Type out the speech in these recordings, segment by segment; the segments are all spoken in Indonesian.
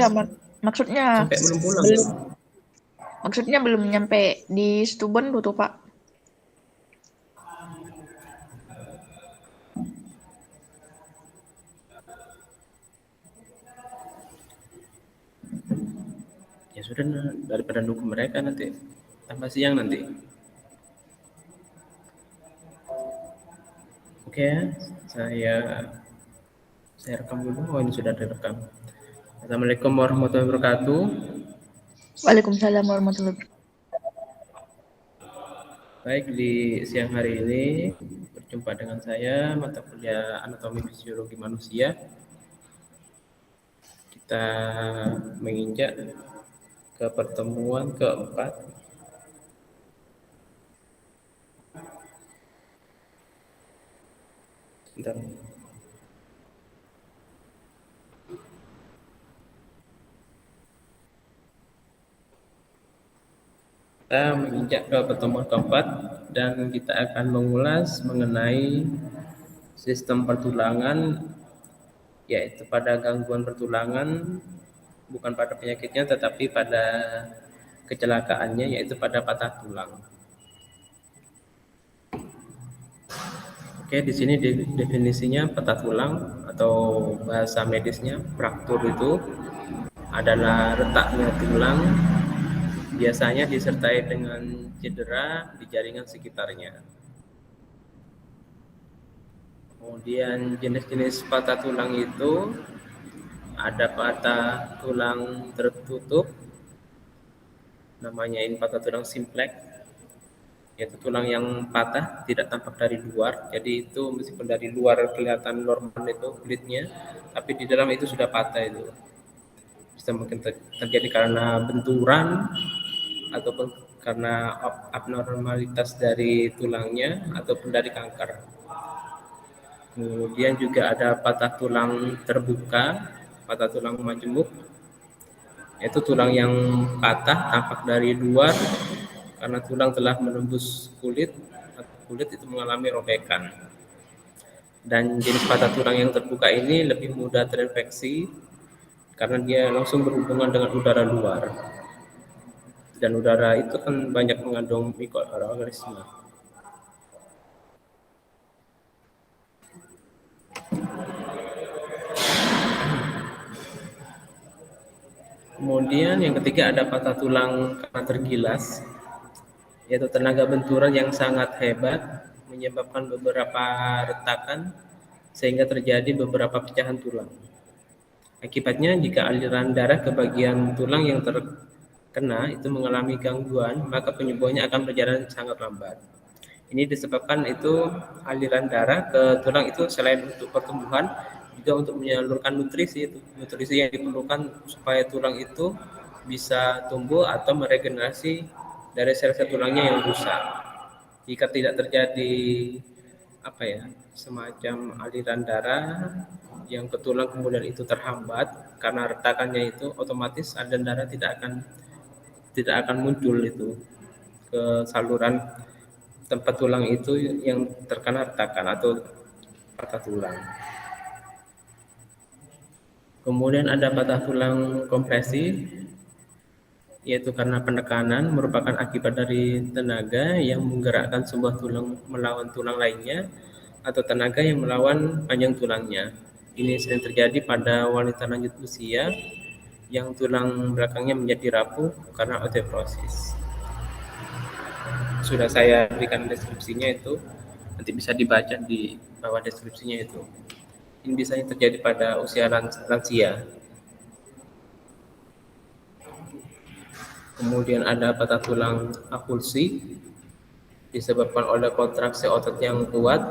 Iya, maksudnya Sampai belum pulang. belum maksudnya belum nyampe di Situbondo tuh, Pak. Ya sudah, daripada nunggu mereka nanti tambah siang nanti. Oke ya, saya rekam dulu. Oh, ini sudah direkam. Assalamualaikum warahmatullahi wabarakatuh. Waalaikumsalam warahmatullahi wabarakatuh. Baik, di siang hari ini berjumpa dengan saya mata kuliah Anatomi Fisiologi Manusia. Kita menginjak ke pertemuan keempat. Sebentar. Kita menginjak ke pertemuan keempat dan kita akan mengulas mengenai sistem pertulangan, yaitu pada gangguan pertulangan, bukan pada penyakitnya tetapi pada kecelakaannya, yaitu pada patah tulang. Oke, di sini definisinya patah tulang atau bahasa medisnya fraktur itu adalah retaknya tulang, biasanya disertai dengan cedera di jaringan sekitarnya. Kemudian jenis-jenis patah tulang itu ada patah tulang tertutup, namanya ini patah tulang simplex, yaitu tulang yang patah tidak tampak dari luar. Jadi itu meskipun dari luar kelihatan normal itu kulitnya, tapi di dalam itu sudah patah itu. Bisa mungkin terjadi karena benturan ataupun karena abnormalitas dari tulangnya ataupun dari kanker. Kemudian juga ada patah tulang terbuka, patah tulang majemuk, yaitu tulang yang patah tampak dari luar karena tulang telah menembus kulit atau kulit itu mengalami robekan. Dan jenis patah tulang yang terbuka ini lebih mudah terinfeksi karena dia langsung berhubungan dengan udara luar. Dan udara itu kan banyak mengandung mikroorganisme. Kemudian yang ketiga ada patah tulang karena tergilas, yaitu tenaga benturan yang sangat hebat menyebabkan beberapa retakan sehingga terjadi beberapa pecahan tulang. Akibatnya jika aliran darah ke bagian tulang yang terkena itu mengalami gangguan, maka penyembuhannya akan berjalan sangat lambat. Ini disebabkan itu aliran darah ke tulang itu selain untuk pertumbuhan juga untuk menyalurkan nutrisi yang diperlukan supaya tulang itu bisa tumbuh atau meregenerasi dari sel-sel tulangnya yang rusak. Jika tidak terjadi semacam aliran darah yang ke tulang kemudian itu terhambat karena retakannya itu, otomatis aliran darah tidak akan muncul itu ke saluran tempat tulang itu yang terkena retakan atau patah tulang. Kemudian ada patah tulang kompresi, yaitu karena penekanan merupakan akibat dari tenaga yang menggerakkan sebuah tulang melawan tulang lainnya atau tenaga yang melawan panjang tulangnya. Ini sering terjadi pada wanita lanjut usia yang tulang belakangnya menjadi rapuh karena osteoporosis. Sudah saya berikan deskripsinya itu, nanti bisa dibaca di bawah deskripsinya itu. Ini biasanya terjadi pada usia lansia. Kemudian ada patah tulang avulsi disebabkan oleh kontraksi otot yang kuat.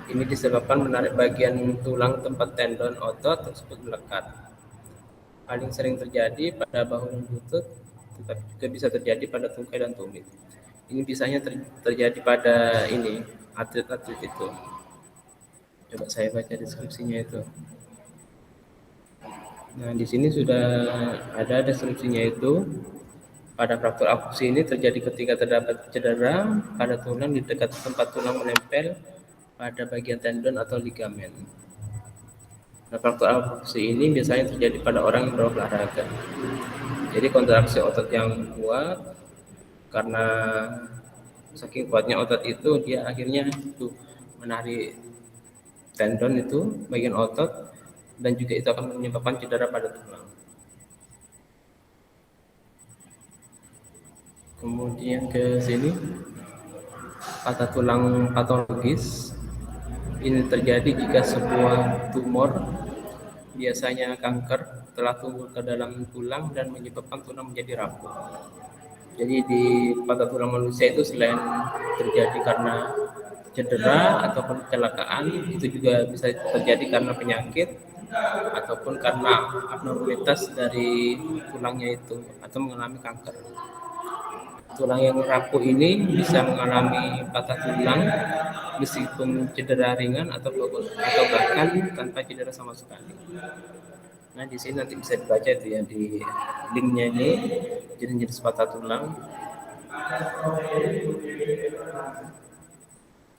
Ini disebabkan menarik bagian tulang tempat tendon otot tersebut melekat. Paling sering terjadi pada bahu dan lutut, tetapi juga bisa terjadi pada tungkai dan tumit. Ini biasanya terjadi pada atlet-atlet itu. Coba saya baca deskripsinya itu. Nah, di sini sudah ada deskripsinya itu. Pada fraktur avulsi ini terjadi ketika terdapat cedera pada tulang di dekat tempat tulang menempel pada bagian tendon atau ligamen. Nah, faktor atrofi ini biasanya terjadi pada orang yang berolahraga. Jadi kontraksi otot yang kuat karena saking kuatnya otot itu dia akhirnya itu menarik tendon itu bagian otot dan juga itu akan menyebabkan cedera pada tulang. Kemudian ke sini patah tulang patologis ini terjadi jika sebuah tumor biasanya kanker telah tumbuh ke dalam tulang dan menyebabkan tulang menjadi rapuh. Jadi di patah tulang manusia itu selain terjadi karena cedera ataupun kecelakaan, itu juga bisa terjadi karena penyakit ataupun karena abnormalitas dari tulangnya itu atau mengalami kanker. Tulang yang rapuh ini bisa mengalami patah tulang meskipun cedera ringan atau bahkan tanpa cedera sama sekali. Nah, di sini nanti bisa dibaca itu ya di linknya ini jenis-jenis patah tulang.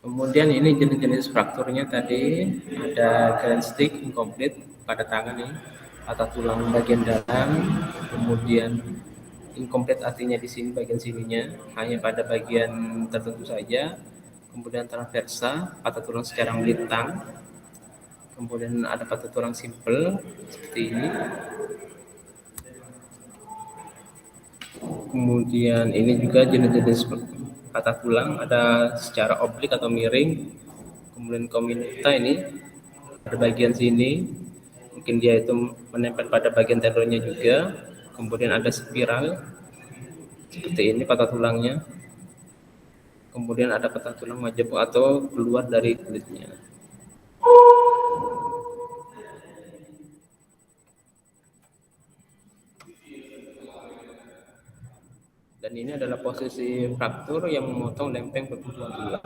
Kemudian ini jenis-jenis frakturnya tadi ada grand stick incomplete pada tangan ini, patah tulang bagian dalam, kemudian incomplete artinya di sini bagian sininya hanya pada bagian tertentu saja. Kemudian transversa, patah tulang secara melintang. Kemudian ada patah tulang simple seperti ini. Kemudian ini juga jenis-jenis patah tulang ada secara oblik atau miring. Kemudian comminuta ini pada bagian sini mungkin dia itu menempel pada bagian tendonnya juga. Kemudian ada spiral seperti ini patah tulangnya. Kemudian ada patah tulang majemuk atau keluar dari kulitnya. Dan ini adalah posisi fraktur yang memotong lempeng pertumbuhan tulang.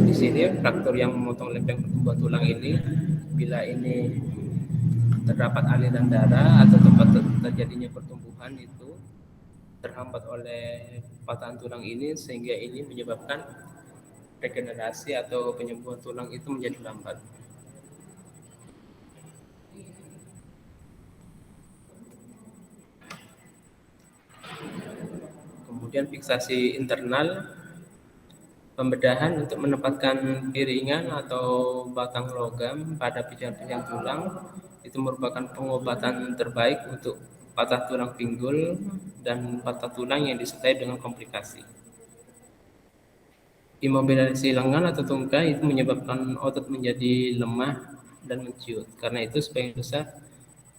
Di sini fraktur yang memotong lempeng pertumbuhan tulang ini, bila ini terdapat aliran darah atau tempat terjadinya pertumbuhan itu terhambat oleh patahan tulang ini sehingga ini menyebabkan regenerasi atau penyembuhan tulang itu menjadi lambat. Kemudian fiksasi internal, pembedahan untuk menempatkan piringan atau batang logam pada pijak-pijak tulang itu merupakan pengobatan terbaik untuk patah tulang pinggul dan patah tulang yang disertai dengan komplikasi. Imobilisasi lengan atau tungkai itu menyebabkan otot menjadi lemah dan menciut. Karena itu sebagian besar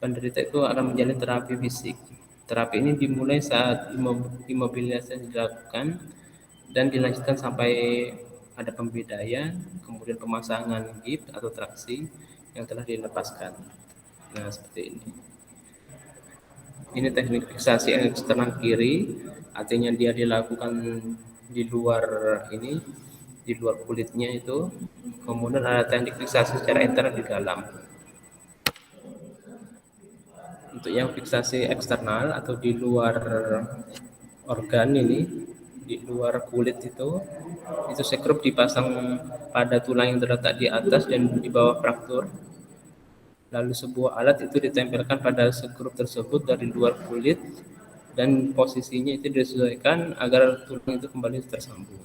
penderita itu akan menjalani terapi fisik. Terapi ini dimulai saat imobilisasi dilakukan dan dilanjutkan sampai ada pembedaian, kemudian pemasangan gips atau traksi yang telah dilepaskan. Nah, seperti ini. Ini teknik fiksasi eksternal kiri, artinya dia dilakukan di luar ini, di luar kulitnya itu. Kemudian ada teknik fiksasi secara internal di dalam. Untuk yang fiksasi eksternal atau di luar organ ini, di luar kulit itu sekrup dipasang pada tulang yang terletak di atas dan di bawah fraktur. Lalu sebuah alat itu ditempelkan pada sekrup tersebut dari luar kulit dan posisinya itu disesuaikan agar tulang itu kembali tersambung.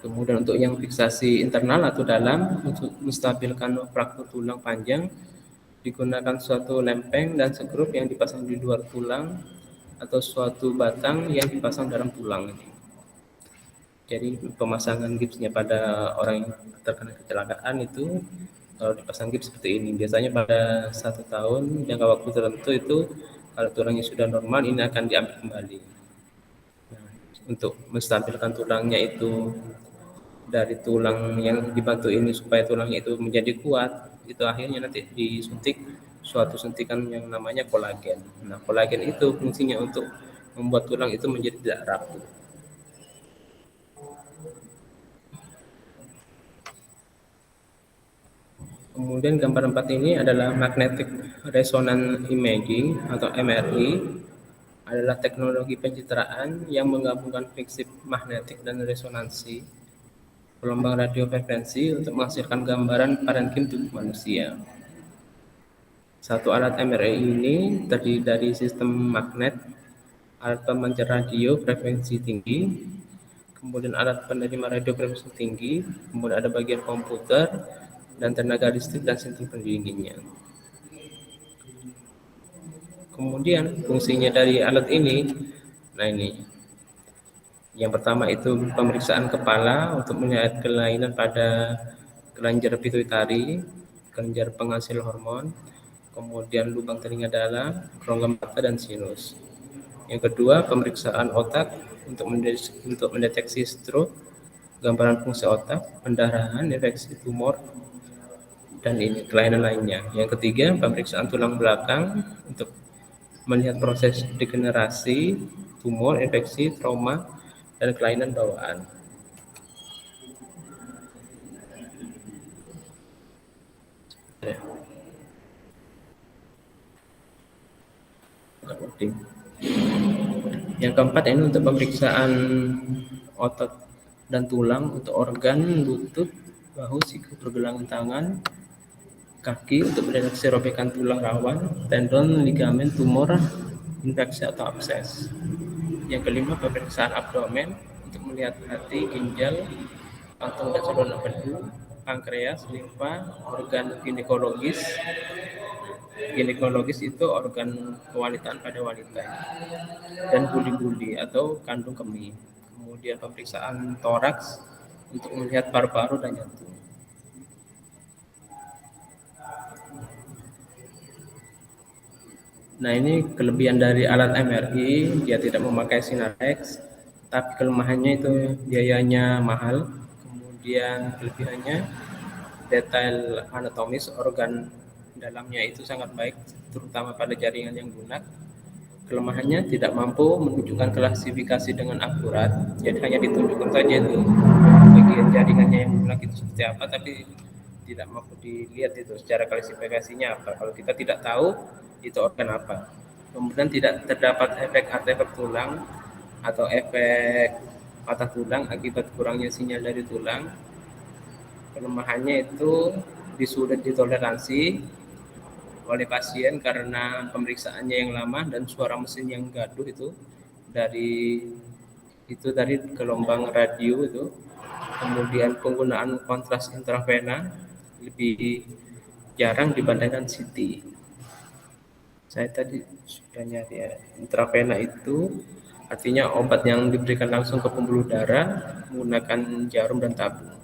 Kemudian untuk yang fiksasi internal atau dalam, untuk menstabilkan fraktur tulang panjang digunakan suatu lempeng dan sekrup yang dipasang di luar tulang atau suatu batang yang dipasang dalam tulang. Jadi pemasangan gipsnya pada orang yang terkena kecelakaan itu kalau dipasang gips seperti ini, biasanya pada 1 tahun jangka waktu tertentu itu kalau tulangnya sudah normal ini akan diambil kembali. Nah, untuk menstabilkan tulangnya itu dari tulang yang dibantu ini supaya tulangnya itu menjadi kuat, itu akhirnya nanti disuntik suatu suntikan yang namanya kolagen. Nah, kolagen itu fungsinya untuk membuat tulang itu menjadi tidak rapuh. Kemudian gambar 4 ini adalah magnetic resonance imaging atau MRI, adalah teknologi pencitraan yang menggabungkan prinsip magnetik dan resonansi. gelombang radio frekuensi untuk menghasilkan gambaran parenkim tubuh manusia. Satu alat MRI ini terdiri dari sistem magnet, alat pemancar radio frekuensi tinggi, kemudian alat penerima radio frekuensi tinggi, kemudian ada bagian komputer, dan tenaga listrik dan sistem pendinginnya. Kemudian fungsinya dari alat ini, nah ini, yang pertama itu pemeriksaan kepala untuk melihat kelainan pada kelenjar pituitari, kelenjar penghasil hormon, kemudian lubang telinga dalam, rongga mata, dan sinus. Yang kedua, pemeriksaan otak untuk mendeteksi stroke, gambaran fungsi otak, pendarahan, infeksi tumor, dan ini kelainan lainnya. Yang ketiga, pemeriksaan tulang belakang untuk melihat proses degenerasi, tumor, infeksi, trauma, dan kelainan bawaan. Yang keempat ini untuk pemeriksaan otot dan tulang untuk organ, lutut, bahu, siku, pergelangan tangan, kaki untuk mendeteksi robekan tulang rawan, tendon, ligamen, tumor, infeksi atau abses. Yang kelima, pemeriksaan abdomen untuk melihat hati, ginjal, jantung dan saluran empedu, pankreas, limfa, organ ginekologis. Ginekologis itu organ kewanitaan pada wanita, dan buli-buli atau kandung kemih. Kemudian pemeriksaan toraks untuk melihat paru-paru dan jantung. Nah, ini kelebihan dari alat MRI, dia tidak memakai sinar X, tapi kelemahannya itu biayanya mahal. Kemudian kelebihannya detail anatomis organ dalamnya itu sangat baik, terutama pada jaringan yang lunak. Kelemahannya tidak mampu menunjukkan klasifikasi dengan akurat, jadi hanya ditunjukkan saja itu bagian jaringannya yang lunak itu seperti apa, tapi tidak mampu dilihat itu secara klasifikasinya apa. Kalau kita tidak tahu itu organ apa. Kemudian tidak terdapat efek artefak tulang atau efek patah tulang akibat kurangnya sinyal dari tulang. Kelemahannya itu sulit ditoleransi oleh pasien karena pemeriksaannya yang lama dan suara mesin yang gaduh itu dari gelombang radio itu. Kemudian penggunaan kontras intravena lebih jarang dibandingkan CT. Saya tadi sudah nyari ya. Intravena itu artinya obat yang diberikan langsung ke pembuluh darah menggunakan jarum dan tabung.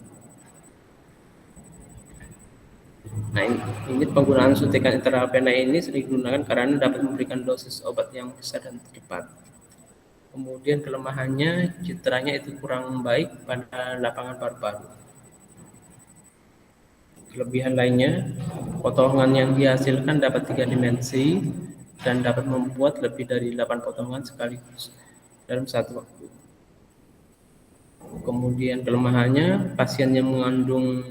Nah, ini penggunaan suntikan intravena ini sering digunakan karena dapat memberikan dosis obat yang besar dan cepat. Kemudian kelemahannya, citranya itu kurang baik pada lapangan paru-paru. Kelebihan lainnya, potongan yang dihasilkan dapat 3 dimensi dan dapat membuat lebih dari 8 potongan sekaligus dalam satu waktu. Kemudian kelemahannya, pasien yang mengandung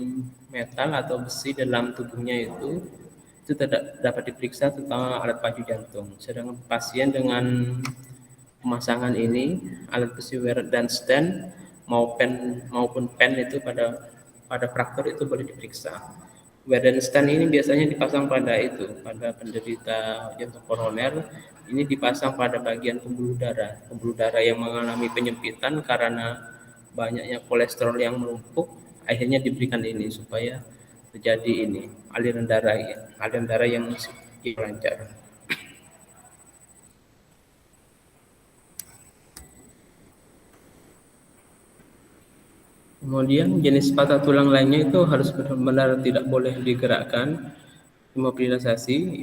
metal atau besi dalam tubuhnya itu tidak dapat diperiksa terutama alat pacu jantung. Sedangkan pasien dengan pemasangan ini, alat besi wear dan stent maupun pen itu pada fraktur itu boleh diperiksa. Wear dan stent ini biasanya dipasang pada penderita jantung koroner. Ini dipasang pada bagian pembuluh darah yang mengalami penyempitan karena banyaknya kolesterol yang menumpuk. Akhirnya diberikan ini supaya terjadi aliran darah yang lancar. Kemudian jenis patah tulang lainnya itu harus benar-benar tidak boleh digerakkan. Imobilisasi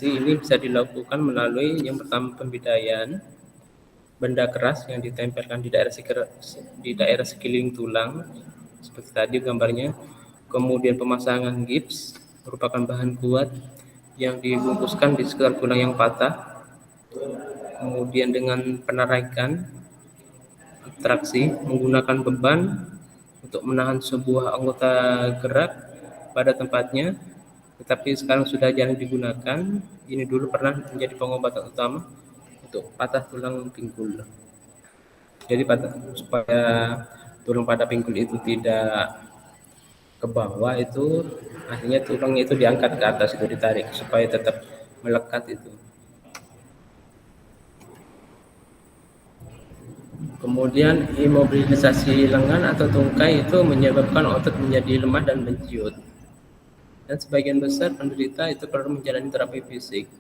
ini bisa dilakukan melalui yang pertama pembidaian benda keras yang ditempelkan di daerah sekeliling tulang seperti tadi gambarnya. Kemudian pemasangan gips merupakan bahan kuat yang dibungkuskan di sekitar tulang yang patah. Kemudian dengan penarikan traksi menggunakan beban untuk menahan sebuah anggota gerak pada tempatnya, tetapi sekarang sudah jarang digunakan. Ini dulu pernah menjadi pengobatan utama untuk patah tulang pinggul. Jadi supaya tulang pada pinggul itu tidak ke bawah, itu akhirnya tulangnya itu diangkat ke atas, itu ditarik supaya tetap melekat itu. Kemudian imobilisasi lengan atau tungkai itu menyebabkan otot menjadi lemah dan menciut. Dan sebagian besar penderita itu perlu menjalani terapi fisik.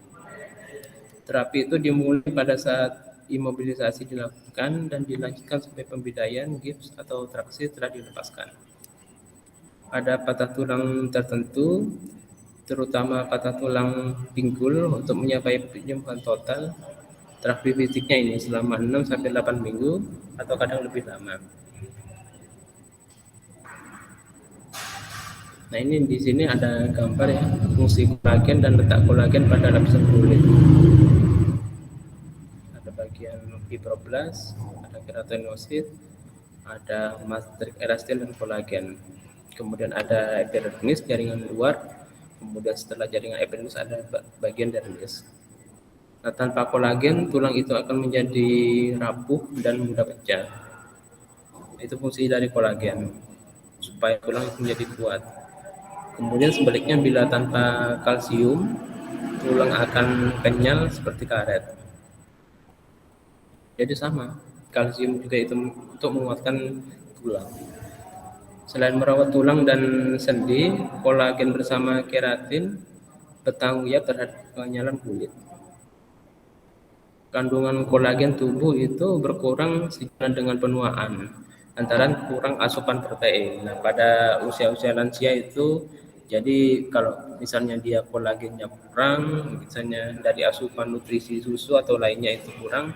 Terapi itu dimulai pada saat imobilisasi dilakukan dan dilanjutkan sampai pembidayaan, gips atau traksi telah dilepaskan. Pada patah tulang tertentu, terutama patah tulang pinggul, untuk mencapai penyembuhan total, terapi fisiknya ini selama 6 sampai 8 minggu atau kadang lebih lama. Nah, ini di sini ada gambar ya, fungsi kolagen dan letak kolagen pada lapisan kulit. Ada bagian fibroblast, ada keratinosit, ada matrik elastin dan kolagen. Kemudian ada epidermis, jaringan luar. Kemudian setelah jaringan epidermis ada bagian dermis. Nah, tanpa kolagen, tulang itu akan menjadi rapuh dan mudah pecah. Itu fungsi dari kolagen, supaya tulang itu menjadi kuat. Kemudian sebaliknya, bila tanpa kalsium, tulang akan kenyal seperti karet. Jadi sama, kalsium juga itu untuk menguatkan tulang. Selain merawat tulang dan sendi, kolagen bersama keratin bertanggung jawab terhadap pengenyalan kulit. Kandungan kolagen tubuh itu berkurang sejalan dengan penuaan, antara kurang asupan protein. Nah, pada usia-usia lansia itu, jadi kalau misalnya dia kolagennya kurang, misalnya dari asupan nutrisi susu atau lainnya itu kurang,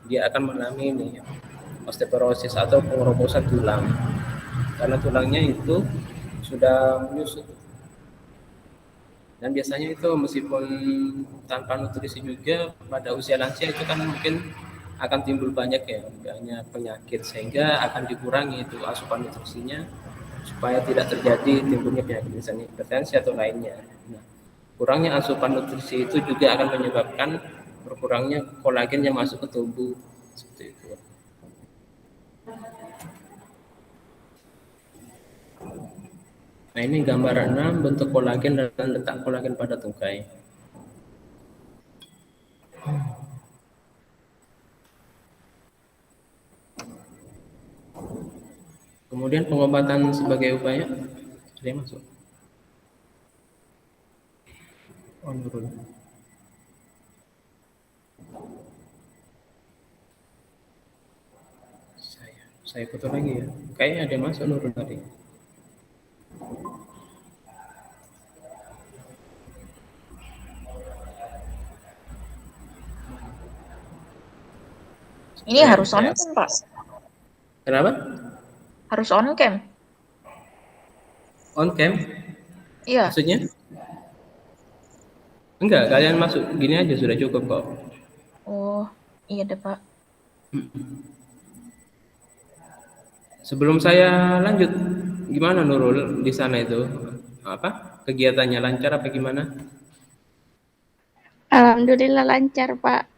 dia akan mengalami ini, osteoporosis atau pengerobosan tulang. Karena tulangnya itu sudah menyusut. Dan biasanya itu meskipun tanpa nutrisi juga, pada usia lansia itu kan mungkin akan timbul banyak penyakit, sehingga akan dikurangi itu asupan nutrisinya supaya tidak terjadi timbulnya penyakit misalnya hipertensi atau lainnya. Nah, kurangnya asupan nutrisi itu juga akan menyebabkan berkurangnya kolagen yang masuk ke tubuh seperti itu. Nah, ini gambar 6 bentuk kolagen dan letak kolagen pada tungkai. Kemudian pengobatan sebagai upaya, ada yang masuk? Oh, nurun. Saya foto lagi ya. Kayaknya ada yang masuk nurun tadi. Ini harus on cam, Pak. Kenapa? Harus on cam. On cam? Iya. Maksudnya? Enggak, kalian masuk gini aja sudah cukup kok. Oh, iya deh, Pak. Sebelum saya lanjut, gimana Nurul di sana itu? Apa? Kegiatannya lancar apa gimana? Alhamdulillah lancar, Pak.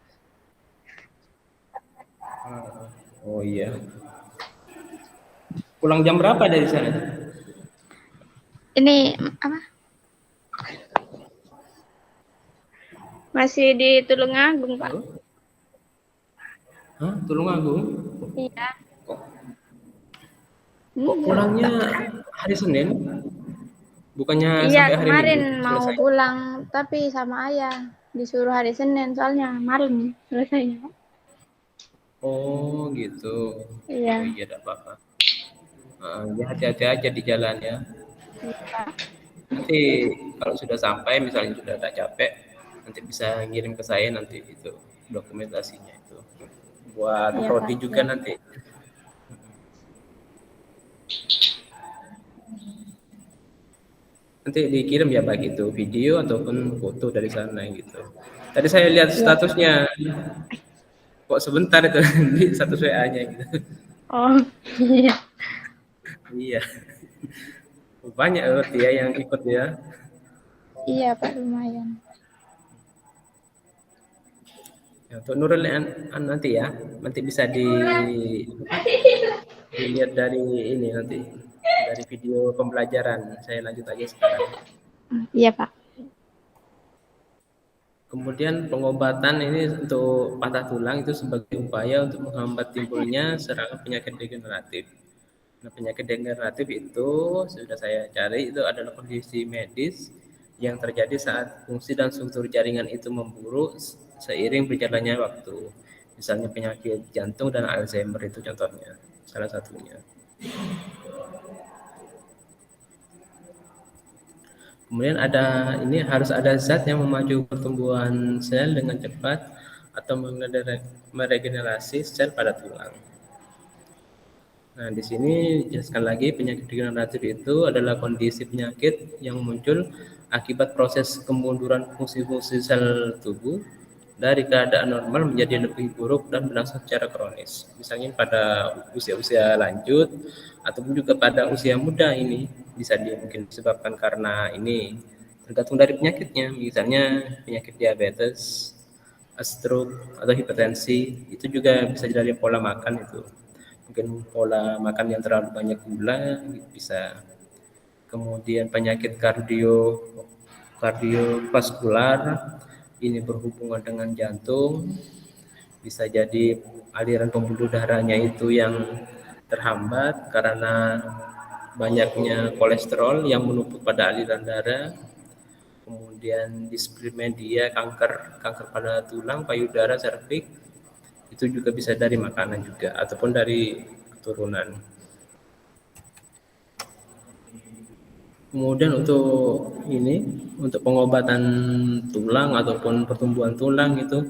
Oh iya. Pulang jam berapa dari sana? Ini apa? Masih di Tulungagung, Pak. Halo? Hah? Tulungagung? Iya. Kok pulangnya hari Senin? Bukannya Iya, sampai hari kemarin Minggu mau selesai? pulang, tapi sama ayah disuruh hari Senin soalnya malam selesainya, Pak. Oh gitu. Iya. Oh iya, tidak apa-apa. Ya hati-hati aja di jalan ya. Iya. Nanti kalau sudah sampai, misalnya sudah tak capek, nanti bisa ngirim ke saya nanti itu dokumentasinya itu. Buat Iya, prodi Pak. juga Iya. nanti. Nanti dikirim ya baik itu video ataupun foto dari sana gitu. Tadi saya lihat Iya. statusnya, kok sebentar itu di status WA-nya gitu. Oh, iya. Iya, banyak berarti ya yang ikut ya. Iya, Pak, lumayan. Ya, untuk Nurul nanti ya, nanti bisa di dilihat dari ini nanti, dari video pembelajaran. Saya lanjut aja sekarang. Iya, Pak. Kemudian pengobatan ini untuk patah tulang itu sebagai upaya untuk menghambat timbulnya serangan penyakit degeneratif. Nah, penyakit degeneratif itu sudah saya cari, itu adalah kondisi medis yang terjadi saat fungsi dan struktur jaringan itu memburuk seiring berjalannya waktu. Misalnya penyakit jantung dan Alzheimer itu contohnya, salah satunya. Kemudian harus ada zat yang memacu pertumbuhan sel dengan cepat atau meregenerasi sel pada tulang. Nah, di sini jelaskan lagi penyakit degeneratif itu adalah kondisi penyakit yang muncul akibat proses kemunduran fungsi-fungsi sel tubuh dari keadaan normal menjadi lebih buruk dan berlangsung secara kronis. Misalnya pada usia-usia lanjut ataupun juga pada usia muda ini bisa mungkin disebabkan karena ini tergantung dari penyakitnya. Misalnya penyakit diabetes, stroke atau hipertensi itu juga bisa dari pola makan itu. Mungkin pola makan yang terlalu banyak gula bisa. Kemudian penyakit kardiovaskular ini berhubungan dengan jantung, bisa jadi aliran pembuluh darahnya itu yang terhambat karena banyaknya kolesterol yang menumpuk pada aliran darah. Kemudian dispepsia, kanker pada tulang, payudara, serviks itu juga bisa dari makanan juga ataupun dari keturunan. Kemudian untuk pengobatan tulang ataupun pertumbuhan tulang itu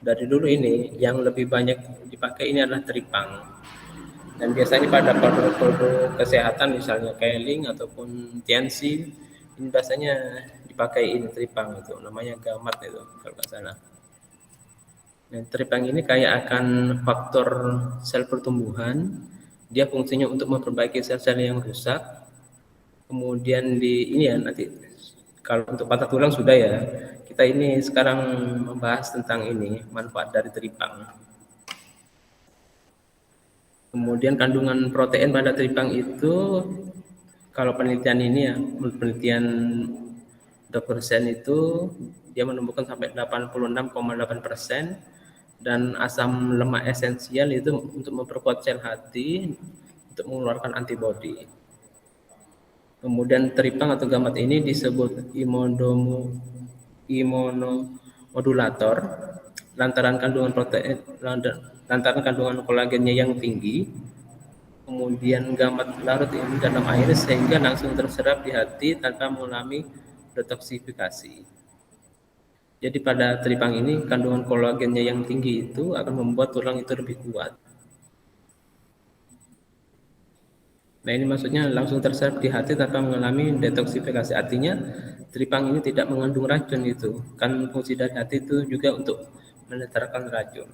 dari dulu ini yang lebih banyak dipakai ini adalah tripang. Dan biasanya pada produk-produk kesehatan misalnya Keling ataupun Tianxi ini biasanya dipakai ini tripang itu, namanya gamat itu kalau nggak salah. Nah, tripang ini kayak akan faktor sel pertumbuhan, dia fungsinya untuk memperbaiki sel-sel yang rusak. Kemudian nanti kalau untuk patah tulang sudah ya. Kita ini sekarang membahas tentang ini manfaat dari tripang. Kemudian kandungan protein pada tripang itu kalau penelitian ini ya, penelitian Dr. Sen itu dia menemukan sampai 86,8% dan asam lemak esensial itu untuk memperkuat sel hati untuk mengeluarkan antibodi. Kemudian tripang atau gamat ini disebut imunomodulator lantaran kandungan kolagennya yang tinggi. Kemudian gamat larut ini dalam air sehingga langsung terserap di hati tanpa mengalami detoksifikasi. Jadi pada tripang ini kandungan kolagennya yang tinggi itu akan membuat tulang itu lebih kuat. Nah, ini maksudnya langsung terserap di hati tanpa mengalami detoksifikasi. Artinya tripang ini tidak mengandung racun itu. Kan fungsi dari hati itu juga untuk menetralkan racun.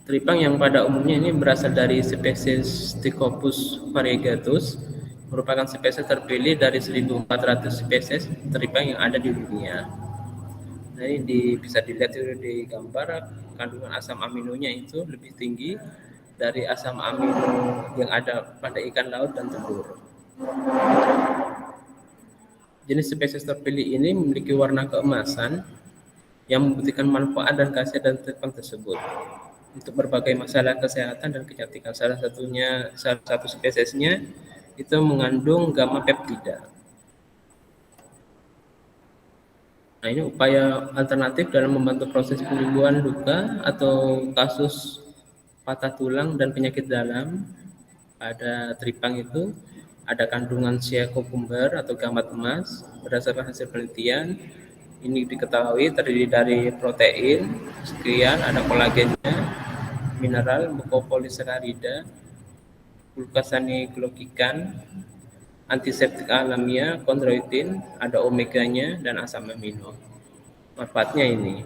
Tripang yang pada umumnya ini berasal dari spesies Stichopus variegatus, merupakan spesies terpilih dari 1.400 spesies tripang yang ada di dunia. Nah, ini bisa dilihat di gambar kandungan asam aminonya itu lebih tinggi dari asam amino yang ada pada ikan laut dan telur. Jenis spesies terpilih ini memiliki warna keemasan yang membuktikan manfaat dan khasiat dari tripang tersebut untuk berbagai masalah kesehatan dan kecantikan. Salah satu spesiesnya itu mengandung gamma peptida. Nah, ini upaya alternatif dalam membantu proses penyembuhan luka atau kasus patah tulang dan penyakit dalam. Pada tripang itu ada kandungan shea cucumber atau gamat emas. Berdasarkan hasil penelitian, ini diketahui terdiri dari protein sekian, ada kolagennya, mineral, mukopolisakarida, glukosaneglokikan, antiseptik alamiah, kondroitin, ada omeganya, dan asam amino. Manfaatnya ini.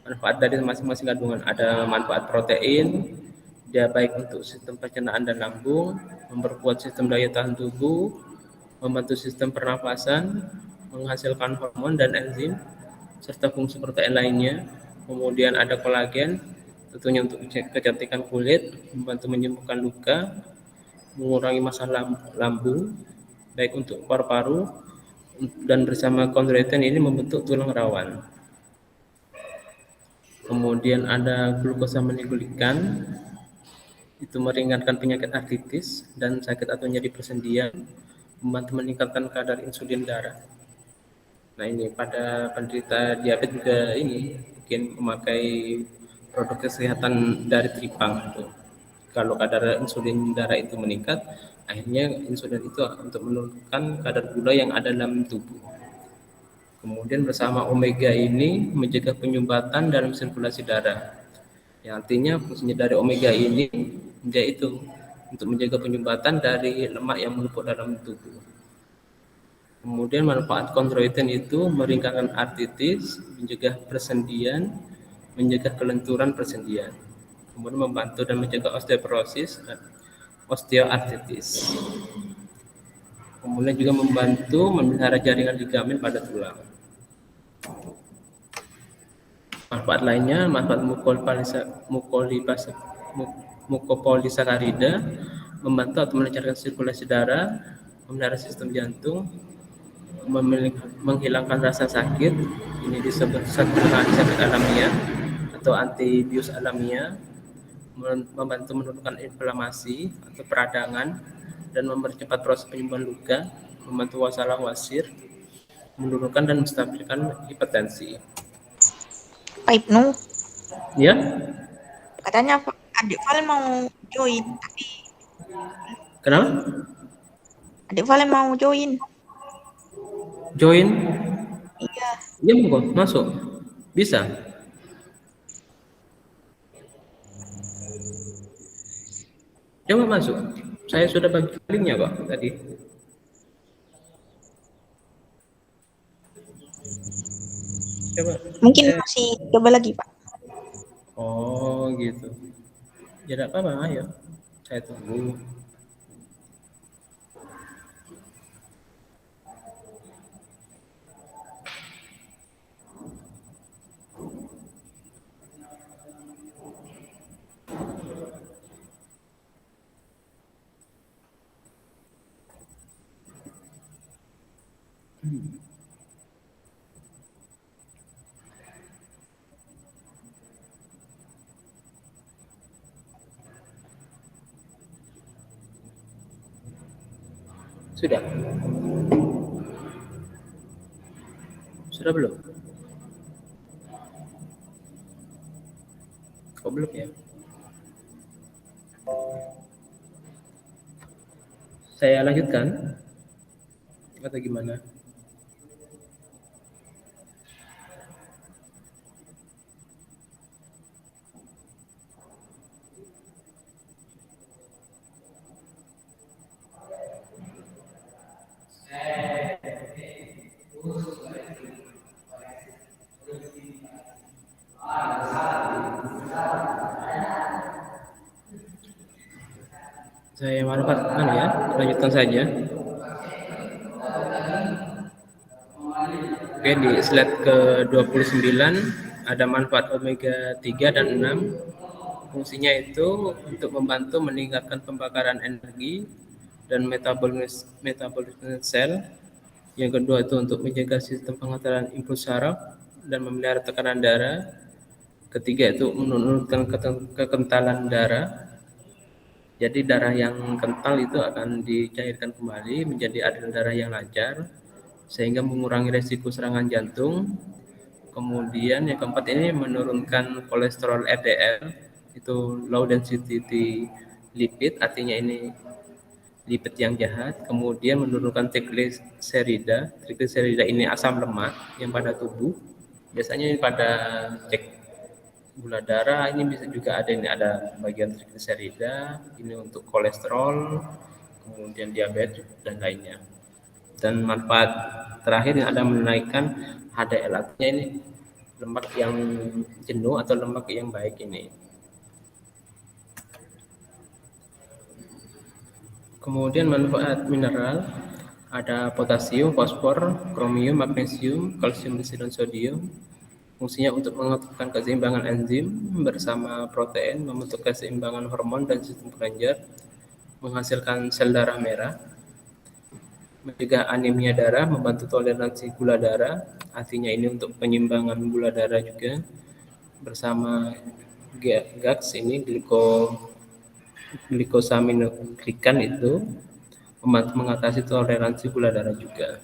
Manfaat dari masing-masing kandungan ada manfaat protein, dia baik untuk sistem pencernaan dan lambung, memperkuat sistem daya tahan tubuh, membantu sistem pernafasan, menghasilkan hormon dan enzim, serta fungsi protein lainnya. Kemudian ada kolagen, tentunya untuk kecantikan kulit, membantu menyembuhkan luka, mengurangi masalah lambung, baik untuk paru-paru, dan bersama kondroitin ini membentuk tulang rawan. Kemudian ada glukosamine glikan, itu meringankan penyakit artritis dan sakit atau nyeri persendian, membantu meningkatkan kadar insulin darah. Nah ini pada penderita diabetes juga ini mungkin memakai produk kesehatan dari Tripang itu. Kalau kadar insulin darah itu meningkat, akhirnya insulin itu untuk menurunkan kadar gula yang ada dalam tubuh. Kemudian bersama omega ini menjaga penyumbatan dalam sirkulasi darah. Yang artinya fungsinya dari omega ini yaitu untuk menjaga penyumbatan dari lemak yang menumpuk dalam tubuh. Kemudian manfaat kondroitin itu meringankan artritis, mencegah persendian, mencegah kelenturan persendian. Kemudian membantu dan mencegah osteoporosis dan osteoartritis. Kemudian juga membantu memelihara jaringan ligamen pada tulang. Manfaat lainnya, manfaat mukopolisakarida, membantu atau melancarkan sirkulasi darah, memelihara sistem jantung, menghilangkan rasa sakit, ini disebut zat penenang sakit alamiah atau antibius alamiah, membantu menurunkan inflamasi atau peradangan dan mempercepat proses penyembuhan luka, membantu wasalah wasir, menurunkan dan menstabilkan hipertensi. Pak Ibnu, Ya, katanya adik Valen mau join, tapi kenapa? adik Valen mau join. Join? Iya. Iya, monggo masuk. Bisa. Coba masuk. Saya sudah bagi linknya kok tadi. Coba. Mungkin masih coba lagi, Pak. Oh gitu. Ya tidak apa-apa, ayo. Saya tunggu. Sudah? Sudah belum? Kok belum ya? Saya lanjutkan? Atau gimana? Saya manfaatkan ya, lanjutkan saja. Oke, di slide ke-29 ada manfaat omega 3 dan 6. Fungsinya itu untuk membantu meningkatkan pembakaran energi dan metabolisme sel. Yang kedua itu untuk menjaga sistem pengaturan impuls saraf dan memelihara tekanan darah. Ketiga itu menurunkan kekentalan darah. Jadi darah yang kental itu akan dicairkan kembali menjadi aliran darah yang lancar sehingga mengurangi resiko serangan jantung. Kemudian yang keempat ini menurunkan kolesterol LDL, itu low density lipid, artinya ini lipid yang jahat. Kemudian menurunkan trigliserida. Trigliserida ini asam lemak yang pada tubuh. Biasanya ini pada cek gula darah, ini bisa juga ada bagian trigliserida, ini untuk kolesterol, kemudian diabetes dan lainnya. Dan manfaat terakhir yang ada menaikkan HDL, artinya ini lemak yang jenuh atau lemak yang baik ini. Kemudian manfaat mineral ada potasium, fosfor, kromium, magnesium, kalsium, besi, dan sodium. Fungsinya untuk mengaturkan keseimbangan enzim bersama protein, membentuk keseimbangan hormon dan sistem kelenjar, menghasilkan sel darah merah, mencegah anemia darah, membantu toleransi gula darah. Artinya ini untuk penyimbangan gula darah juga. Bersama GAGS ini glikosaminoglikan itu membantu mengatasi toleransi gula darah juga.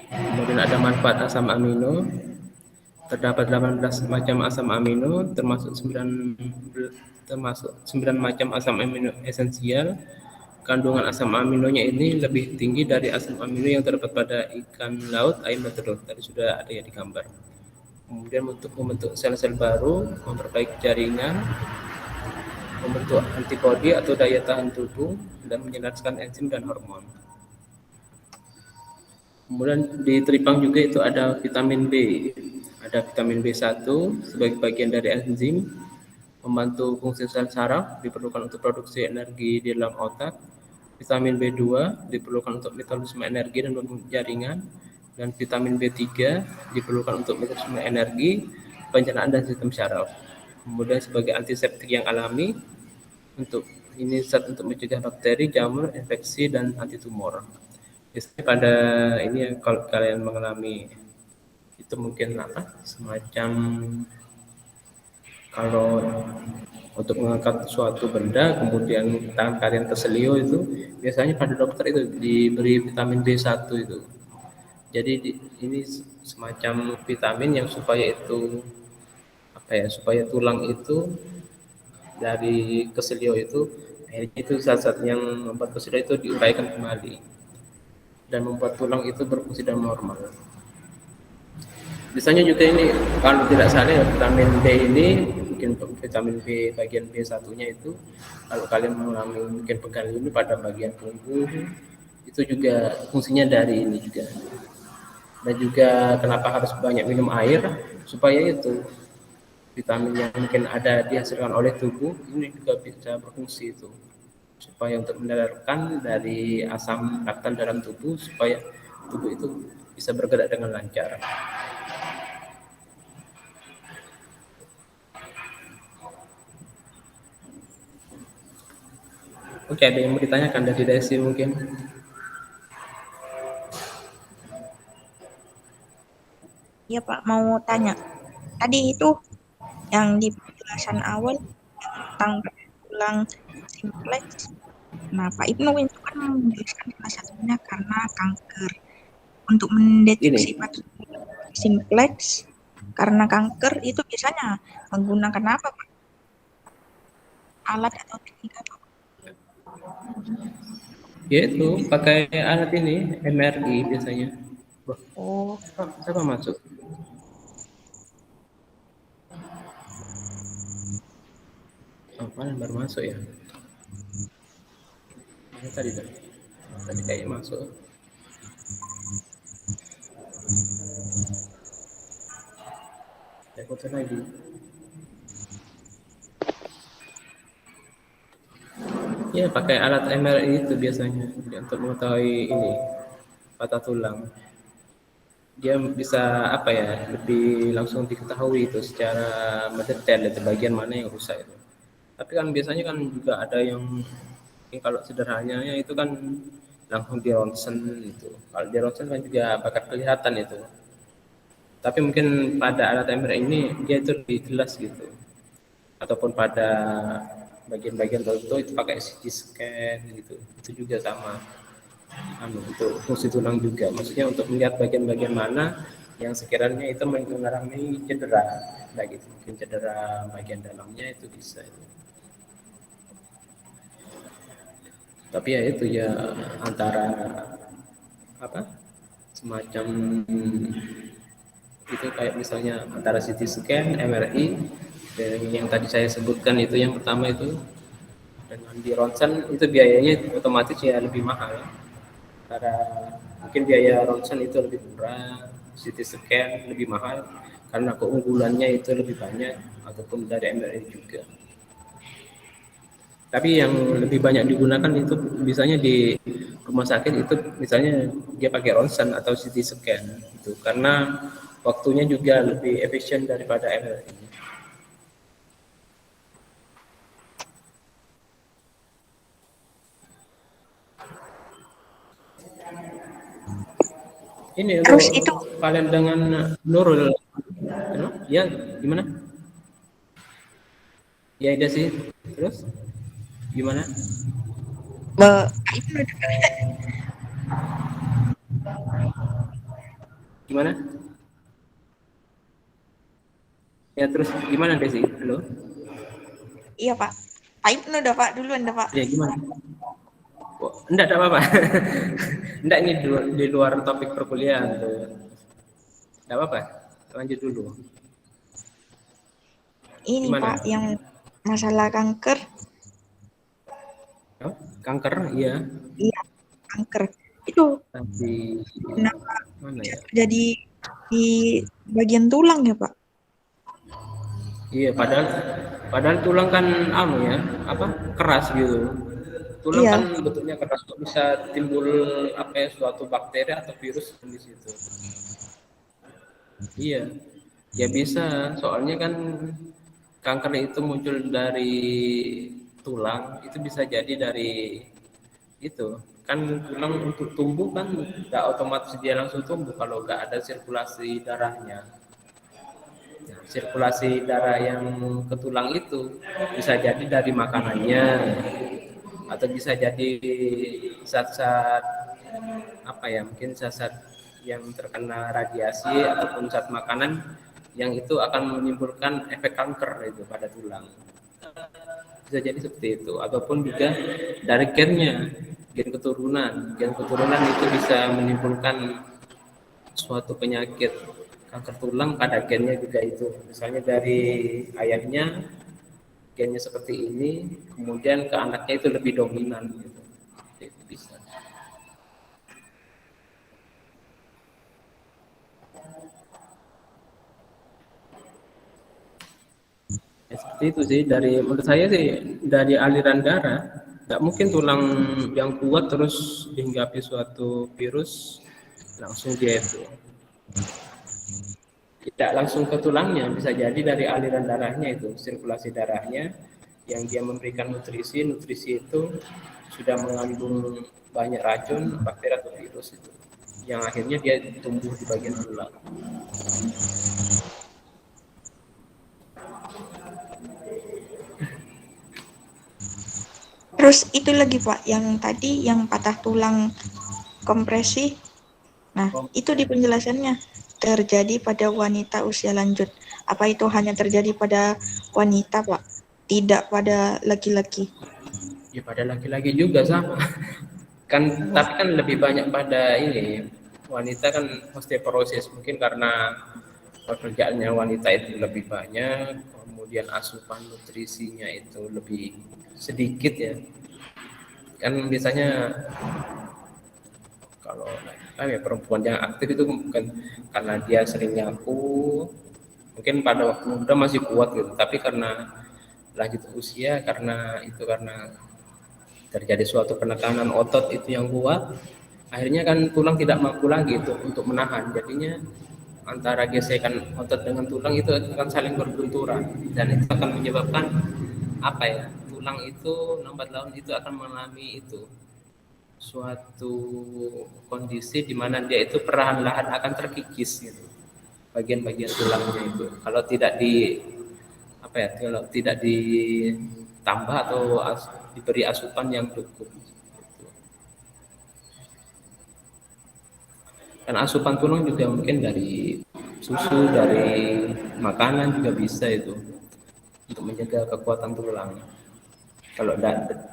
Kemudian ada manfaat asam amino. Terdapat 18 macam asam amino termasuk 9 macam asam amino esensial. Kandungan asam aminonya ini lebih tinggi dari asam amino yang terdapat pada ikan laut, air metro. Tadi sudah ada ya di gambar. Kemudian untuk membentuk sel-sel baru, memperbaiki jaringan, membentuk antibodi atau daya tahan tubuh, dan menyelaraskan enzim dan hormon. Kemudian di teripang juga itu ada vitamin B. Ada vitamin B1 sebagai bagian dari enzim, membantu fungsi sel saraf, diperlukan untuk produksi energi di dalam otak. Vitamin B2 diperlukan untuk metabolisme energi dan membentuk jaringan. Dan vitamin B3 diperlukan untuk metabolisme energi, pencernaan dan sistem saraf. Kemudian sebagai antiseptik yang alami, untuk ini zat untuk mencegah bakteri, jamur, infeksi, dan anti tumor. Biasanya pada ini yang kalau kalian mengalami itu mungkin semacam kalau untuk mengangkat suatu benda kemudian tangan kalian terselio itu biasanya pada dokter itu diberi vitamin B1 itu. Jadi ini semacam vitamin yang supaya itu supaya tulang itu dari keselio itu akhirnya itu zat-zat yang membuat keselio itu diuraikan kembali dan membuat tulang itu berfungsi dan normal. Biasanya juga ini kalau tidak salah ya vitamin B ini mungkin vitamin B bagian B1-nya itu kalau kalian mengalami mungkin pegal ini pada bagian punggung itu juga fungsinya dari ini juga. Dan juga kenapa harus banyak minum air supaya itu vitamin yang mungkin ada dihasilkan oleh tubuh ini juga bisa berfungsi itu supaya untuk mendadarkan dari asam laktan dalam tubuh supaya tubuh itu bisa bergerak dengan lancar. Oke, ada yang mau ditanyakan dari Desi mungkin? Iya Pak, mau tanya. Tadi itu yang di penjelasan awal tentang tulang simplex. Nah, Pak Ibnu itu kan menjelaskan salah satunya karena kanker. Untuk mendeteksi patut simplex karena kanker itu biasanya menggunakan apa Pak? Alat atau teknik apa? Yaitu pakai alat ini MRI biasanya. Oh, Siapa masuk? Mana baru masuk ya? Mana tadi tuh? Tadi kayak masuk. Saya foto lagi. Ya, pakai alat MRI itu biasanya untuk mengetahui ini patah tulang. Dia bisa lebih langsung diketahui itu secara mendetail itu bagian mana yang rusak itu. Tapi kan biasanya kan juga ada yang kalau sederhananya itu kan langsung di ronsen itu. Kalau di ronsen kan juga bakal kelihatan itu. Tapi mungkin pada alat MRI ini dia itu lebih jelas gitu. Ataupun pada bagian-bagian tertentu itu pakai CT scan gitu. Itu juga sama. Untuk fungsi tulang juga. Maksudnya untuk melihat bagian-bagian mana yang sekiranya itu mengalami cedera. Baik itu mungkin cedera bagian dalamnya itu bisa itu. Tapi ya itu ya antara semacam itu kayak misalnya antara CT scan, MRI, dan yang tadi saya sebutkan itu yang pertama itu dengan di ronsen itu biayanya otomatis ya lebih mahal. Karena mungkin biaya ronsen itu lebih murah, CT scan lebih mahal karena keunggulannya itu lebih banyak ataupun dari MRI juga. Tapi yang lebih banyak digunakan itu misalnya di rumah sakit itu misalnya dia pakai ronsen atau CT scan gitu karena waktunya juga lebih efisien daripada MRI. Ini Terus untuk itu kalian dengan Nurul, ya gimana? Ya ada sih. Terus gimana? Kak Ibnu Gimana? Ya terus gimana Desi? Halo? iya Pak. Kak Ibnu dah Pak duluan dah Pak. Ya gimana? Oh, enggak ada apa-apa. Enggak ini di luar topik perkuliahan tuh. Enggak apa-apa. Lanjut dulu. Ini Gimana? Pak yang masalah kanker. Oh, kanker, iya. Iya, kanker. Itu Tapi kenapa mana ya? terjadi di bagian tulang ya Pak? Iya, padahal tulang kan ya, apa? Keras gitu. Tulang Iya, kan bentuknya keras kok bisa timbul apa ya suatu bakteri atau virus di situ. Iya, ya bisa. Soalnya kan kanker itu muncul dari tulang, itu bisa jadi dari itu. Kan tulang untuk tumbuh kan nggak otomatis dia langsung tumbuh kalau nggak ada sirkulasi darahnya. Nah, sirkulasi darah yang ke tulang itu bisa jadi dari makanannya atau bisa jadi zat-zat apa ya mungkin zat-zat yang terkena radiasi ataupun zat makanan yang itu akan menimbulkan efek kanker itu pada tulang bisa jadi seperti itu ataupun juga dari gen keturunan itu bisa menimbulkan suatu penyakit kanker tulang pada gennya juga itu misalnya dari ayahnya gennya seperti ini kemudian ke anaknya itu lebih dominan gitu. Itu bisa. Ya, seperti itu sih dari menurut saya sih dari aliran darah nggak mungkin tulang yang kuat terus dihinggapi suatu virus langsung dia itu tidak langsung ke tulangnya bisa jadi dari aliran darahnya itu sirkulasi darahnya yang dia memberikan nutrisi itu sudah mengandung banyak racun bakteri atau virus itu yang akhirnya dia tumbuh di bagian tulang. terus itu lagi Pak, yang tadi yang patah tulang kompresi. Nah, itu di penjelasannya terjadi pada wanita usia lanjut. Apa itu hanya terjadi pada wanita, Pak? Tidak pada laki-laki. Ya pada laki-laki juga sama kan tapi kan lebih banyak pada ini wanita kan osteoporosis mungkin karena pekerjaannya wanita itu lebih banyak kemudian asupan nutrisinya itu lebih sedikit ya kan biasanya kalau ya perempuan yang aktif itu bukan karena dia sering nyapu mungkin pada waktu muda masih kuat gitu tapi karena lanjut usia karena terjadi suatu penekanan otot itu yang kuat akhirnya kan tulang tidak mampu lagi itu untuk menahan jadinya antara gesekan otot dengan tulang itu akan saling berbenturan dan itu akan menyebabkan apa ya tulang itu lambat laun itu akan mengalami itu suatu kondisi di mana dia itu perlahan-lahan akan terkikis gitu bagian-bagian tulangnya itu kalau tidak di apa ya kalau tidak ditambah atau diberi asupan yang cukup gitu. Dan asupan tulang juga mungkin dari susu dari makanan juga bisa itu untuk menjaga kekuatan tulang kalau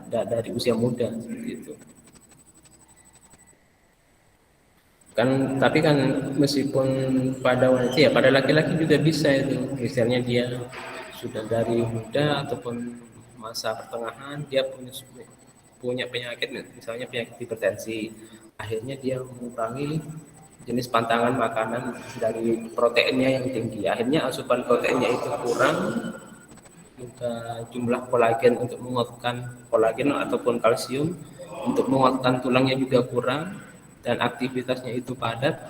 dari usia muda seperti itu kan tapi kan meskipun pada wanita ya pada laki-laki juga bisa itu misalnya dia sudah dari muda ataupun masa pertengahan dia punya penyakit misalnya penyakit hipertensi akhirnya dia mengurangi jenis pantangan makanan dari proteinnya yang tinggi akhirnya asupan proteinnya itu kurang juga jumlah kolagen untuk menguatkan kolagen ataupun kalsium untuk menguatkan tulangnya juga kurang, dan aktivitasnya itu padat,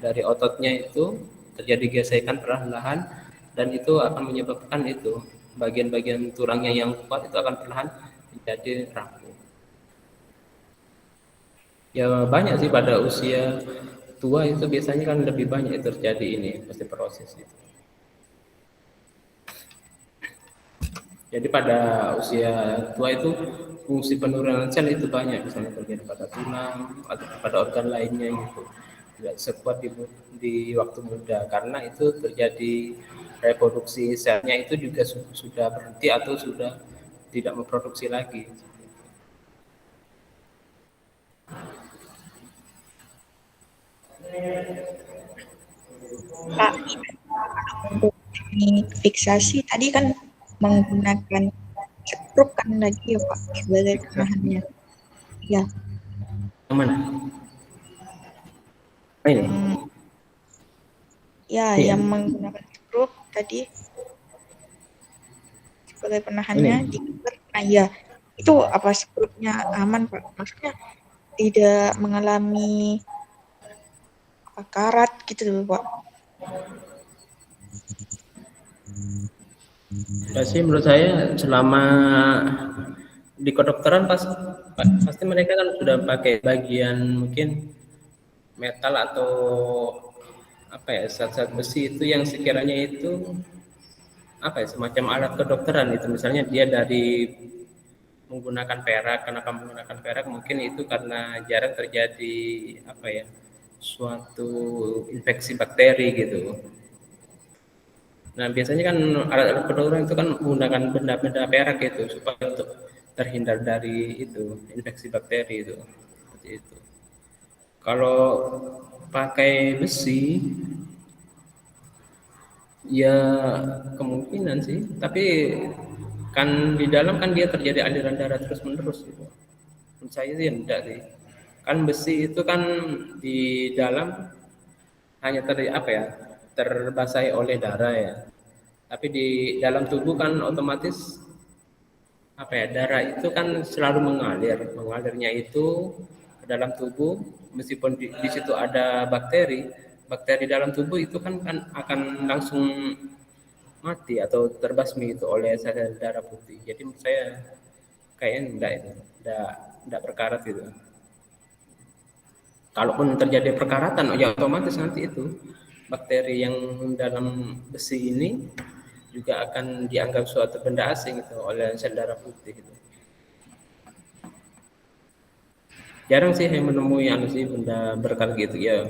dari ototnya itu terjadi gesekan perlahan-lahan, dan itu akan menyebabkan itu bagian-bagian tulangnya yang kuat itu akan perlahan menjadi rapuh. Ya banyak sih pada usia tua itu biasanya kan lebih banyak terjadi ini osteoporosis itu. Jadi pada usia tua itu fungsi penurunan sel itu banyak, misalnya terjadi pada tulang atau pada organ lainnya gitu. Tidak sekuat di waktu muda karena itu terjadi reproduksi selnya itu juga sudah berhenti atau sudah tidak memproduksi lagi. Kak, untuk teknik fiksasi tadi kan menggunakan skrup kan lagi ya Pak sebagai penahannya. Ya, Yang mana? Oh, ini. ya Iya. yang menggunakan skrup tadi sebagai penahannya Ini. di nah ya itu apa skrupnya aman Pak? Maksudnya tidak mengalami karat gitu loh Pak. Ya sih menurut saya selama di kedokteran pasti mereka kan sudah pakai bagian mungkin metal atau apa ya, zat-zat besi itu yang sekiranya itu apa ya, semacam alat kedokteran itu, misalnya dia dari menggunakan perak. Kenapa menggunakan perak? Mungkin itu karena jarang terjadi apa ya, suatu infeksi bakteri gitu. Nah biasanya kan alat-alat kedokteran itu kan menggunakan benda-benda perak itu supaya untuk terhindar dari itu infeksi bakteri itu, seperti itu. Kalau pakai besi ya kemungkinan sih, tapi kan di dalam kan dia terjadi aliran darah terus menerus gitu. Menurut saya sih enggak sih. Kan besi itu kan di dalam hanya apa ya, terbasahi oleh darah ya. Tapi di dalam tubuh kan otomatis apa ya, darah itu kan selalu mengalirnya itu ke dalam tubuh, meskipun di situ ada bakteri, bakteri dalam tubuh itu kan akan langsung mati atau terbasmi itu oleh sel darah putih. Jadi menurut saya kayaknya enggak itu, enggak berkarat gitu. Kalaupun terjadi perkaratan, ya otomatis nanti itu bakteri yang dalam besi ini juga akan dianggap suatu benda asing itu oleh sel darah putih itu. Jarang sih yang menemui sih benda berkarat gitu ya.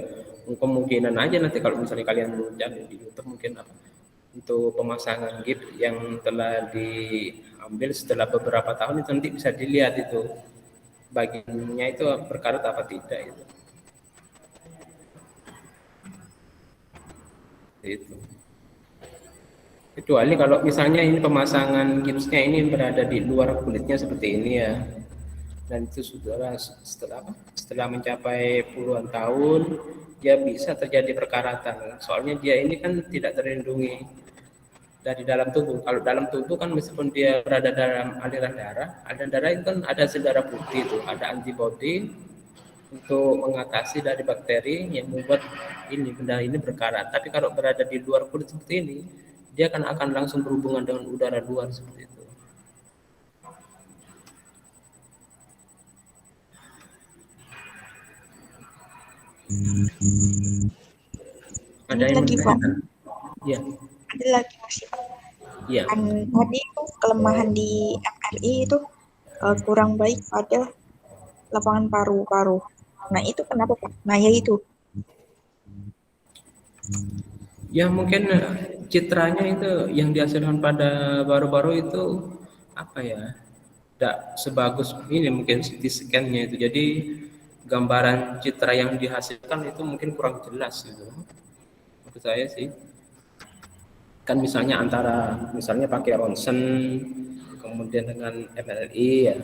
Kemungkinan aja nanti kalau misalnya kalian cari di YouTube mungkin apa untuk pemasangan gips yang telah diambil setelah beberapa tahun itu nanti bisa dilihat itu bagiannya itu berkarat apa tidak itu. Itu. Kecuali kalau misalnya ini pemasangan gipsnya ini berada di luar kulitnya seperti ini ya, dan itu setelah mencapai puluhan tahun dia bisa terjadi perkaratan. Soalnya dia ini kan tidak terlindungi dari dalam tubuh. Kalau dalam tubuh kan meskipun dia berada dalam aliran darah itu kan ada sel darah putih itu, ada antibodi untuk mengatasi dari bakteri yang membuat benda ini berkarat. Tapi kalau berada di luar kulit seperti ini, dia akan langsung berhubungan dengan udara luar seperti itu. Ada yang lagi Pak. Ya. Ada lagi masih Pak. Ya. Kan tadi itu kelemahan di MRI itu kurang baik pada lapangan paru-paru. Nah itu kenapa Pak? Nah ya itu. Ya mungkin citranya itu yang dihasilkan pada paru-paru itu apa ya? Tidak sebagus ini mungkin CT scan-nya itu. Jadi gambaran citra yang dihasilkan itu mungkin kurang jelas gitu. Menurut saya sih. Kan misalnya misalnya pakai ronsen kemudian dengan MRI ya.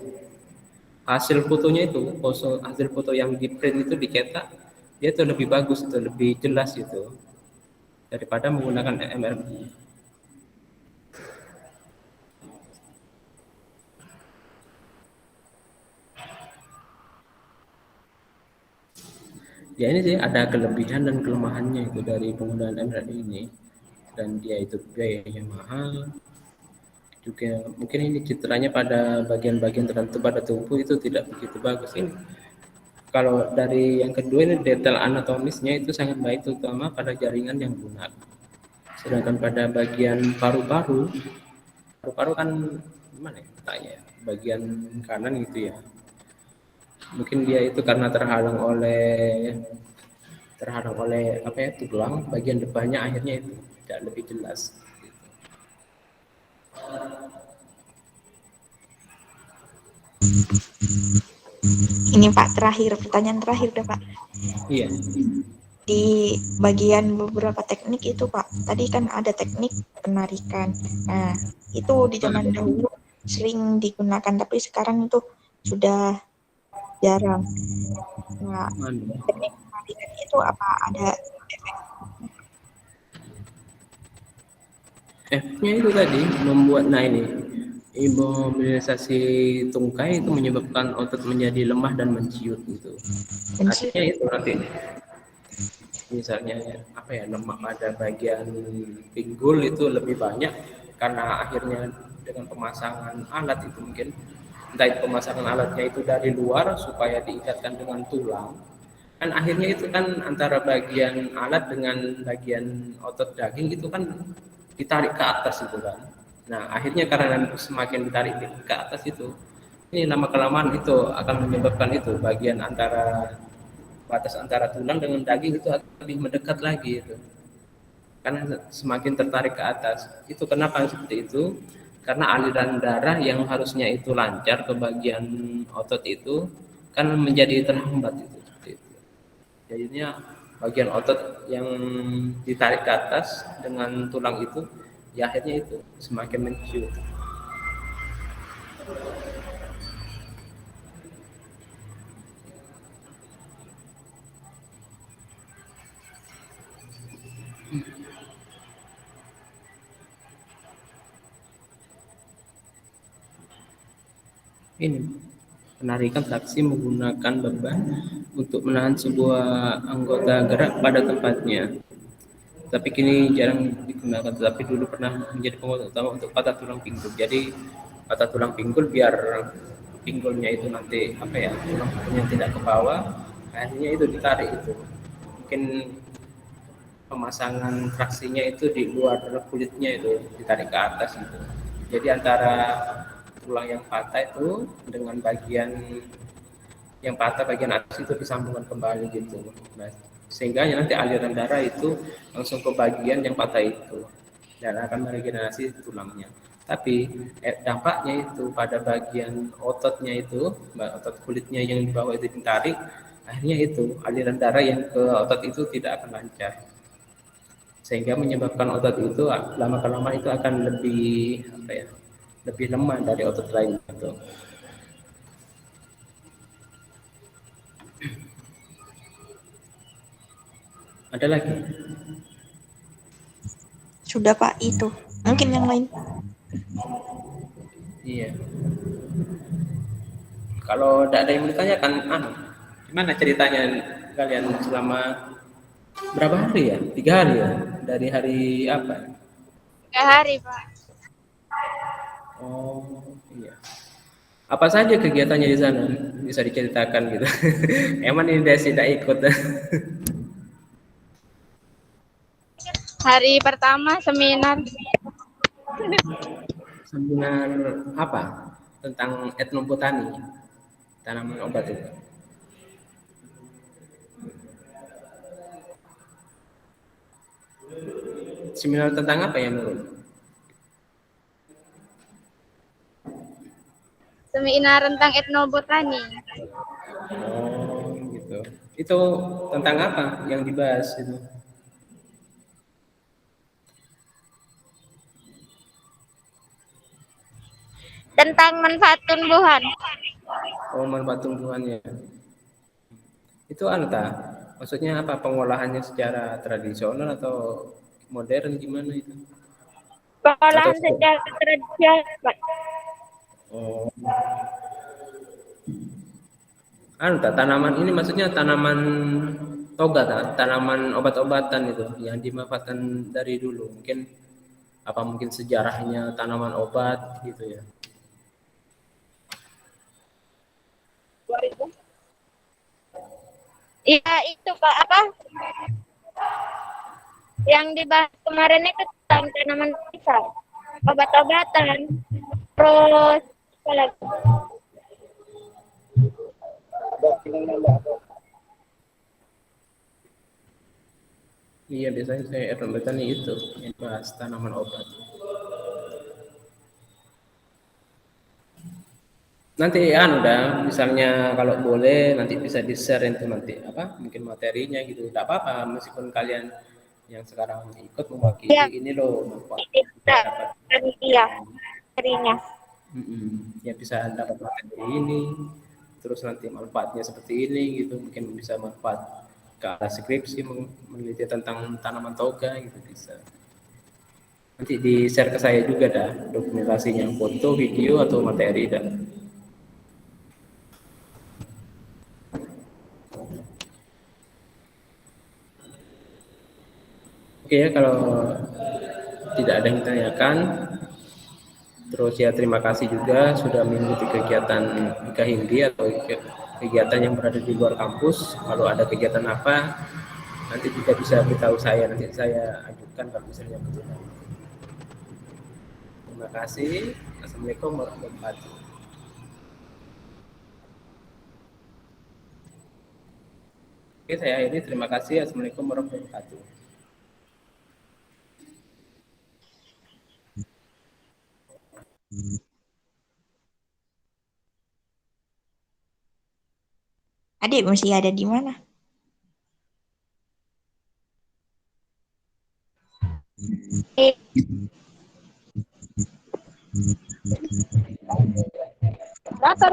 Hasil fotonya itu, hasil foto yang di print itu dicetak, dia itu lebih bagus, itu lebih jelas itu daripada menggunakan MRI. Ya ini sih ada kelebihan dan kelemahannya itu dari penggunaan emerald ini. Dan dia itu biayanya mahal. Juga mungkin ini citranya pada bagian-bagian tertentu pada tubuh itu tidak begitu bagus ini. Kalau dari yang kedua ini detail anatomisnya itu sangat baik, terutama pada jaringan yang lunak. Sedangkan pada bagian paru-paru, paru-paru kan gimana ya letaknya? Bagian kanan gitu ya. Mungkin dia itu karena terhalang oleh apa ya, tulang bagian depannya, akhirnya itu tidak lebih jelas. Ini Pak, pertanyaan terakhir deh Pak. Iya. Di bagian beberapa teknik itu Pak, tadi kan ada teknik penarikan. Nah, itu di zaman dahulu sering digunakan, tapi sekarang itu sudah jarang. Nah, teknik penarikan itu apa ada efek? Efeknya itu tadi membuat, nah ini imobilisasi tungkai itu menyebabkan otot menjadi lemah dan menciut gitu. Artinya itu nanti misalnya apa ya, lemak pada bagian pinggul itu lebih banyak karena akhirnya dengan pemasangan alat itu mungkin entah itu pemasangan alatnya itu dari luar supaya diikatkan dengan tulang, kan akhirnya itu kan antara bagian alat dengan bagian otot daging itu kan ditarik ke atas itu kan. Nah akhirnya karena semakin ditarik ke atas itu, ini lama kelamaan itu akan menyebabkan itu bagian antara batas antara tulang dengan daging itu akan lebih mendekat lagi itu, karena semakin tertarik ke atas. Itu kenapa seperti itu? Karena aliran darah yang harusnya itu lancar ke bagian otot itu kan menjadi terhambat itu, seperti itu. Jadinya bagian otot yang ditarik ke atas dengan tulang itu, ya akhirnya itu semakin menciut. Ini penarikan traksi menggunakan beban untuk menahan sebuah anggota gerak pada tempatnya. Tapi kini jarang digunakan, tetapi dulu pernah menjadi penguat utama untuk patah tulang pinggul. Jadi patah tulang pinggul biar pinggulnya itu nanti apa ya, tulang pinggulnya tidak ke bawah, akhirnya itu ditarik itu. Mungkin pemasangan traksinya itu di luar kulitnya itu ditarik ke atas gitu. Jadi antara tulang yang patah itu dengan bagian yang patah bagian atas itu disambungkan kembali gitu. Nah, sehingga nanti aliran darah itu langsung ke bagian yang patah itu dan akan meregenerasi tulangnya. Tapi dampaknya itu pada bagian ototnya itu, otot kulitnya yang di bawah itu ditarik, akhirnya itu aliran darah yang ke otot itu tidak akan lancar, sehingga menyebabkan otot itu lama kelamaan itu akan lebih apa ya, lebih lemah dari otot lain itu. Ada lagi? Sudah Pak, itu. Mungkin yang lain. Iya. Kalau tidak ada yang ditanyakan, gimana ceritanya kalian selama berapa hari ya? 3 hari ya? Dari hari apa? 3 hari Pak. Oh iya. Apa saja kegiatannya di sana? Bisa diceritakan gitu. Emang ini Desi tidak ikut? Hari pertama seminar. Seminar apa? Tentang etnobotani, tanaman obat itu. Seminar tentang apa ya menurut? Seminar tentang etnobotani. Oh gitu. Itu tentang apa yang dibahas itu? Tentang manfaat tumbuhan. Oh, manfaat tumbuhannya. Itu anta, maksudnya apa, pengolahannya secara tradisional atau modern, gimana itu? Pengolahan Atau secara tradisional Pak. oh, anta tanaman ini maksudnya tanaman toga kan, tanaman obat-obatan itu yang dimanfaatkan dari dulu. Mungkin sejarahnya tanaman obat gitu ya. Iya itu Kak apa? Yang dibahas kemarin itu tentang tanaman pisang, obat-obatan, terus apa lagi? Iya, biasanya saya etnobotanik itu yang bahas tanaman obat. Nanti udah misalnya kalau boleh nanti bisa di-share itu nanti mungkin materinya gitu. Tidak apa-apa meskipun kalian yang sekarang ikut mewakili Ya. ini loh manfaat Kita dapat. iya materinya. Ya bisa dapat materi ini, terus nanti manfaatnya seperti ini gitu, mungkin bisa manfaat ke arah skripsi meneliti tentang tanaman toga gitu bisa. Nanti di-share ke saya juga dah dokumentasinya, foto, video atau materi dah. Oke ya, kalau tidak ada yang ditanyakan, terus ya terima kasih juga sudah mengikuti kegiatan Ika Hindi atau kegiatan yang berada di luar kampus. Kalau ada kegiatan apa, nanti juga bisa beritahu saya, nanti saya ajukan kalau misalnya kebetulan. Terima kasih. Assalamualaikum warahmatullahi wabarakatuh. Oke, saya akhiri. Terima kasih. Assalamualaikum warahmatullahi wabarakatuh. Adik masih ada di mana? Dasar